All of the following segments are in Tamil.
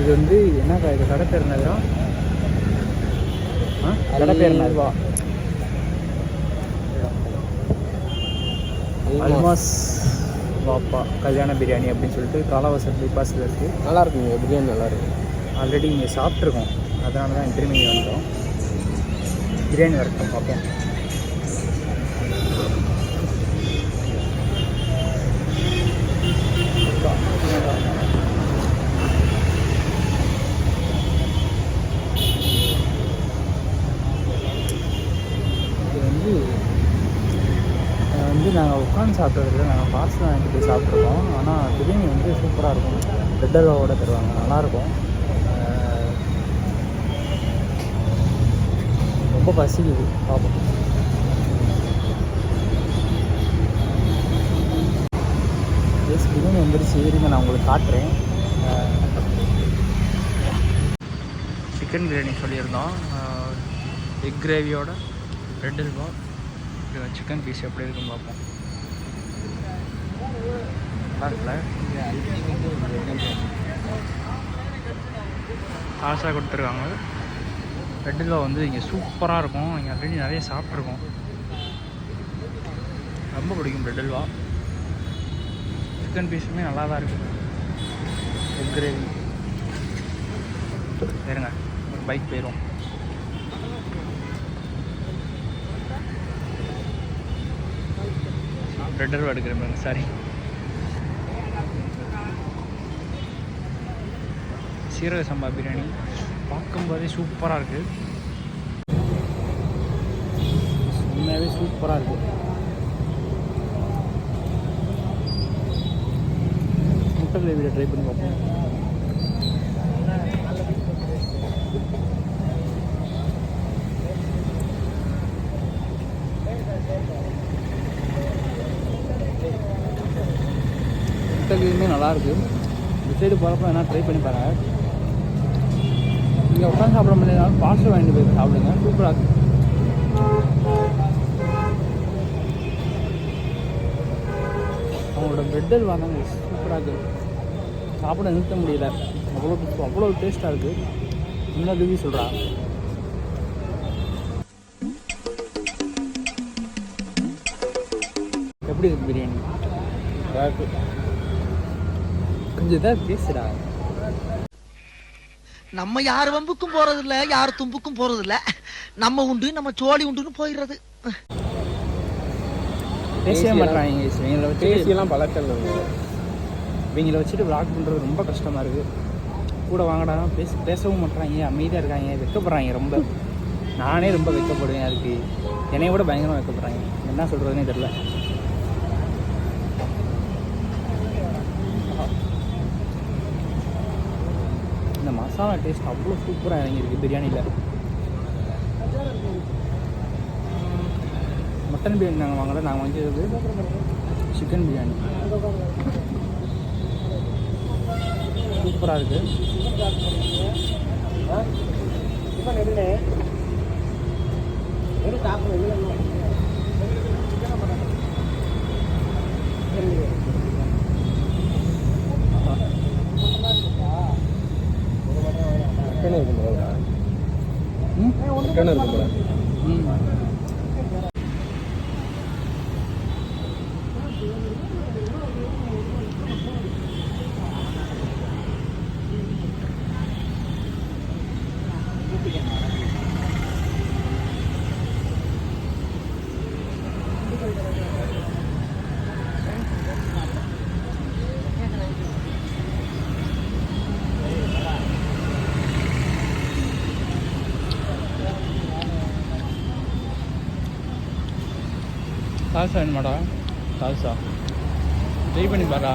இது வந்து என்னக்கா இது கடை பேர் என்னதுரா? கடை பேர் என்னதுவா? அல்மாஸ் வாப்பா கல்யாண பிரியாணி அப்படின்னு சொல்லிட்டு காலாவசர் பைபாஸில் இருக்குது. நல்லாயிருக்குங்க பிரியாணி, நல்லாயிருக்கும். ஆல்ரெடி இங்கே சாப்பிட்ருக்கோம், அதனால தான் திரும்பி இங்கே வந்தோம். பிரியாணி வரட்டும் பார்ப்போம். நாங்கள் உட்காந்து சாப்பிட்றதில்ல, நாங்கள் பார்சல் வாங்கிட்டு போய் சாப்பிட்ருக்கோம். ஆனால் பிரியாணி வந்து சூப்பராக இருக்கும், ரெட் அல்வாவோட தருவாங்க, நல்லாயிருக்கும். ரொம்ப பசிக்குது, பார்ப்போம். எஸ் பிரியாணி வந்துருச்சு, இருங்க நான் உங்களுக்கு காட்டுறேன். சிக்கன் பிரியாணி சொல்லியிருந்தோம், எக் கிரேவியோட ரெட் அல்வா. சிக்கன் பீஸ் எப்படி இருக்குன்னு பார்ப்போம். நல்லா இருக்குல்ல, காசாக கொடுத்துருக்காங்க. ரெட் அல்வா வந்து இங்கே சூப்பராக இருக்கும். இங்கே ஆல்ரெடி நிறைய சாப்பிட்ருக்கோம், ரொம்ப பிடிக்கும் ரெட் அல்வா. சிக்கன் பீஸுமே நல்லா தான் இருக்குது. எக் கிரேவி வேறுங்க, ஒரு பைக் போயிடும். ரெட் அல்வா எடுக்கிறேன் பாருங்க, சாரி. சீரக சம்பா பிரியாணி பார்க்கும்போதே சூப்பராக இருக்குது, உண்மையாகவே சூப்பராக இருக்குது. முட்டை கிரேவியில் ட்ரை பண்ணி பார்ப்போம். முட்டைக்குமே நல்லாயிருக்கு. இந்த சைடு போகிறப்ப வேணால் ட்ரை பண்ணி பாருங்கள். இங்கே உட்காந்து சாப்பிட முடியாதுனாலும் பார்சல் வாங்கிட்டு போய் சாப்பிடுங்க, சூப்பராக இருக்குது. அவங்களோட பிரெட் அல்வா தாங்க சூப்பராக இருக்குது, சாப்பிட நிறுத்த முடியல, அவ்வளோ டேஸ்ட்டாக இருக்குது. இன்னும் ரிவ்யூ சொல்கிறாங்க. எப்படி இருக்குது பிரியாணி? கொஞ்சம் இதாக பேசுடா. நம்ம யார் வம்புக்கும் போறதில்ல, யார் தும்புக்கும் போறதில்ல, நம்ம உண்டு நம்ம சோழி உண்டுன்னு போயிடுறது. பேசவே மாட்டாங்க, இவங்களை பேசியெல்லாம் பழக்கம். இவங்களை வச்சுட்டு விளாக் பண்ணுறது ரொம்ப கஷ்டமாக இருக்குது. கூட வாங்கடா பேசவும் மாட்டாங்க, அமைதியாக இருக்காங்க, வெக்கப்படுறாங்க ரொம்ப. நானே ரொம்ப வெக்கப்படுவேன், அதுக்கு என்னைய விட பயங்கரமாக வெக்கப்படுறாங்க. என்ன சொல்கிறதுனே தெரில. இந்த மசாலா டேஸ்ட் அவ்வளோ சூப்பராக இறங்கியிருக்கு பிரியாணியில். மட்டன் பிரியாணி நாங்கள் வாங்கலை, நாங்கள் வாங்கியது சிக்கன் பிரியாணி. சூப்பராக இருக்குது. சால்சா வேணுமாடா? சால்சா ட்ரை பண்ணி பாரா.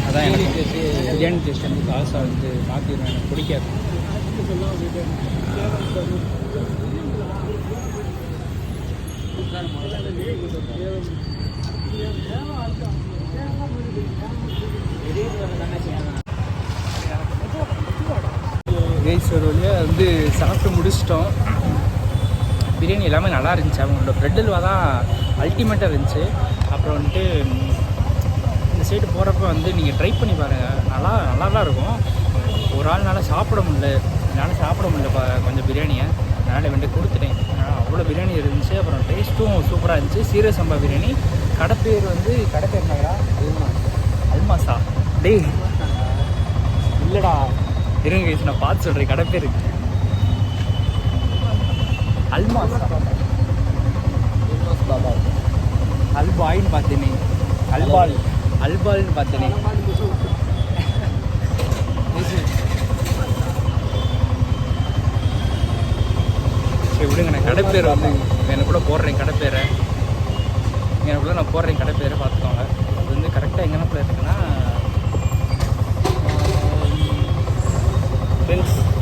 அதான் எனக்கு பிரியாணி டேஸ்ட் வந்து சால்சா வந்து மாற்றிடுவேன், எனக்கு பிடிக்காது. கைஸ் ஒரு வழியாக வந்து சாப்பிட்டு முடிச்சிட்டோம். பிரியாணி எல்லாமே நல்லா இருந்துச்சு. அவங்களோட பிரெட் அல்வா தான் அல்டிமேட்டாக இருந்துச்சு. அப்புறம் வந்துட்டு இந்த சைடு போகிறப்ப வந்து நீங்கள் ட்ரை பண்ணி பாருங்கள். நல்லா தான் இருக்கும். ஒரு ஆள்னால சாப்பிட முடியல, என்னால் சாப்பிட முடியல கொஞ்சம் பிரியாணியை. அதனால் வேண்டி கொடுத்துட்டேன். அவ்வளோ பிரியாணி இருந்துச்சு. அப்புறம் டேஸ்ட்டும் சூப்பராக இருந்துச்சு. சீரக சம்பா பிரியாணி. கடை பேர் வந்து கடை பேர் என்னடா? அல்மாஸா? டேய் இல்லைடா, இருங்க guys, நான் பார்த்து சொல்கிறேன். கடை பேர் அல்மாஸா? அல்பாயின்னு பார்த்தேனே. அல்பால்னு பார்த்தேனே. சரி விடுங்க, நான் கடை பேர் வந்து எனக்குள்ளே போடுறேன். கடை பேரை எனக்குள்ளே நான் போடுறேன். கடை பேரை பார்த்துக்கோங்க. அது வந்து கரெக்டாக எங்கேனா இருக்குன்னா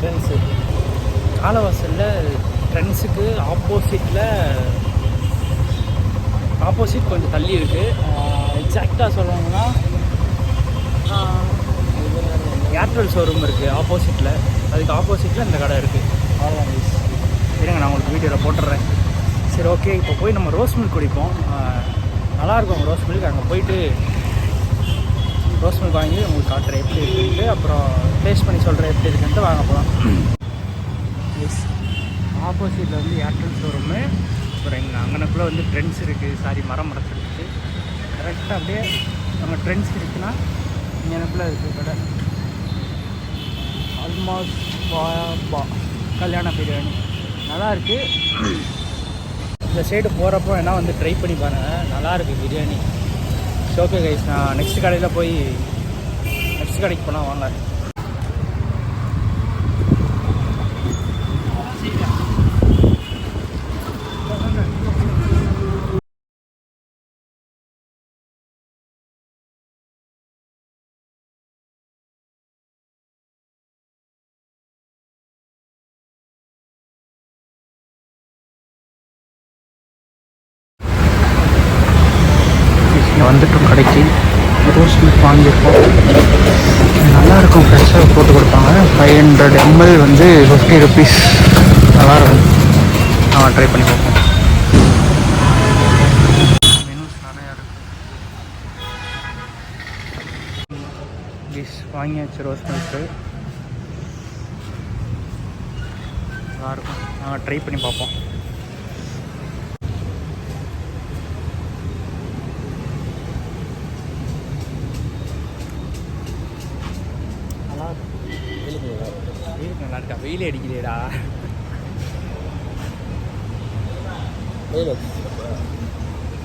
ட்ரெண்ட்ஸு காலவாசலில் ட்ரெண்ட்ஸுக்கு ஆப்போசிட் கொஞ்சம் தள்ளி இருக்குது. எக்ஸாக்டாக சொல்லணும்னா ஏர்டெல் ஷோரூம் இருக்குது ஆப்போசிட்டில். அதுக்கு ஆப்போசிட்டில் இந்த கடை இருக்குது. அவ்வளோதான் ப்ளீஸ். இருங்க, நான் உங்களுக்கு வீடியோவில் போட்டுடுறேன். சரி ஓகே, இப்போ போய் நம்ம ரோஸ் மில்க் குடிப்போம். நல்லாயிருக்கும் ரோஸ் மில்க். அங்கே போயிட்டு ரோஸ் மில்க் வாங்கி உங்களுக்கு காட்டுறேன் எப்படி இருக்குன்ட்டு. அப்புறம் டேஸ்ட் பண்ணி சொல்கிறேன் எப்படி இருக்குன்ட்டு. வாங்க போகலாம். எஸ், ஆப்போசிட்டில் வந்து ஏர்டெல் ஷோரூமு. அப்புறம் எங்கள் அங்கனக்குள்ளே வந்து ட்ரெண்ட்ஸ் இருக்குது. மரம் இருக்குது. கரெக்டாக அப்படியே நம்ம ட்ரெண்ட்ஸ் இருக்குன்னா எனக்குள்ளே இருக்குது கடை. அல்மாஸ் கல்யாண பிரியாணி நல்லாயிருக்கு. இந்த சைடு போகிறப்போ வேணால் வந்து ட்ரை பண்ணி பாருங்கள். நல்லாயிருக்கு பிரியாணி. ஓகே கைஸ், நான் நெக்ஸ்ட் கடையில் போய் நெக்ஸ்ட் கடைக்கு போனால் வாங்க. வந்துட்டோம் கடைக்கு. ரோஸ் மில்க் வாங்கியிருக்கோம். நல்லாயிருக்கும். ஃப்ரெஷ்ஷாக போட்டு கொடுப்பாங்க. 500 ml வந்து 50 rupees. நல்லாயிருக்கும். ட்ரை பண்ணி பார்ப்போம். மெனூஸ் நிறையா இருக்குது. வாங்கியாச்சு ரோஸ் மில்க்கு. நல்லாயிருக்கும். ட்ரை பண்ணி பார்ப்போம். நல்லா இருக்கா? வெயிலே அடிக்கிறேடா.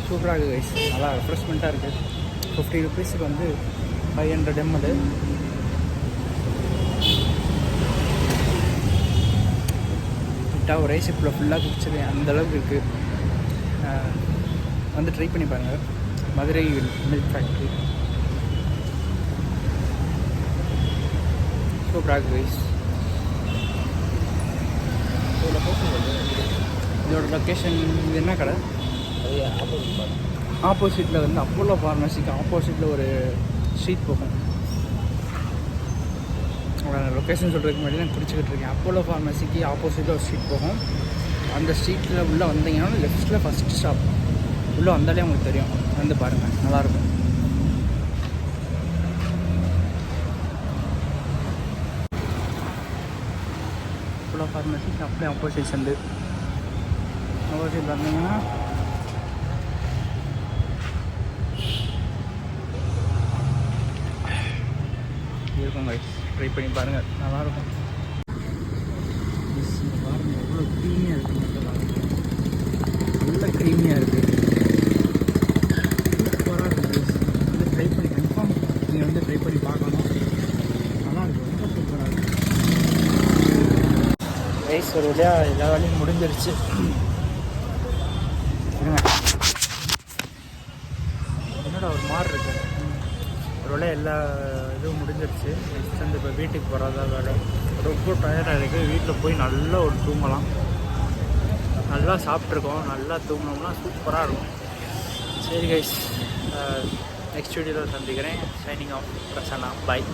சூப்பராக இருக்குது கைஸ். நல்லா ரெஃப்ரெஷ்மெண்ட்டாக இருக்குது. 50 rupeesக்கு வந்து 500 ml. விட்டால் ஒரு ரைஸ் இப்போ ஃபுல்லாக குடிச்சிருக்கேன். அந்தளவுக்கு இருக்குது. வந்து ட்ரை பண்ணி பாருங்கள். Madurai milk factory. சூப்பராக இருக்குது கைஸ். இதோட லொக்கேஷன் இது என்ன கடை? ஆப்போசிட்டில் வந்து அப்போலோ ஃபார்மசிக்கு ஆப்போசிட்டில் ஒரு ஸ்ட்ரீட் போகும். லொக்கேஷன் சொல்கிறதுக்கு முன்னாடி நான் குடிச்சிக்கிட்டு இருக்கேன். அப்போலோ ஃபார்மசிக்கு ஆப்போசிட்டில் ஒரு ஸ்ட்ரீட் போகும். அந்த ஸ்ட்ரீட்டில் உள்ளே வந்தீங்கன்னா லெஃப்ட்டில் ஃபஸ்ட் ஸ்டாப். உள்ளே வந்தாலே உங்களுக்கு தெரியும். வந்து பாருங்கள், நல்லாயிருக்கும். அப்போலோ ஃபார்மசிக்கு அப்படியே ஆப்போசிட் சந்து. ஆப்போசிட் வந்தீங்கன்னா இருக்கும் கைஸ். ட்ரை பண்ணி பாருங்கள், நல்லாயிருக்கும். பாருங்கள் எவ்வளோ க்ரீமியாக இருக்குது. நல்ல க்ரீமியாக இருக்குது. சூப்பராக இருக்குது கைஸ். வந்து ட்ரை பண்ணி கன்ஃபார்ம் நீங்கள் வந்து ட்ரை பண்ணி பார்க்கணும். நல்லாயிருக்கும். ரொம்ப சூப்பராக இருக்குது கைஸ். ஒரு வழியாக எல்லா வேலையும் முடிஞ்சிருச்சு. என்னடா ஒரு மாதிரி இருக்கு. ஒரு வேலை எல்லா இதுவும் முடிஞ்சிருச்சு. நெக்ஸ்ட் வந்து இப்போ வீட்டுக்கு போகிறதா வேலை. ரொம்ப டயர்டாக இருக்குது. வீட்டில் போய் நல்லா ஒரு தூங்கலாம். நல்லா சாப்பிட்ருக்கோம். நல்லா தூங்கினோம்னா சூப்பராக இருக்கும். சரி கைஸ், நெக்ஸ்ட் வீடியோவில் சந்திக்கிறேன். Signing off Prasanna. பாய்.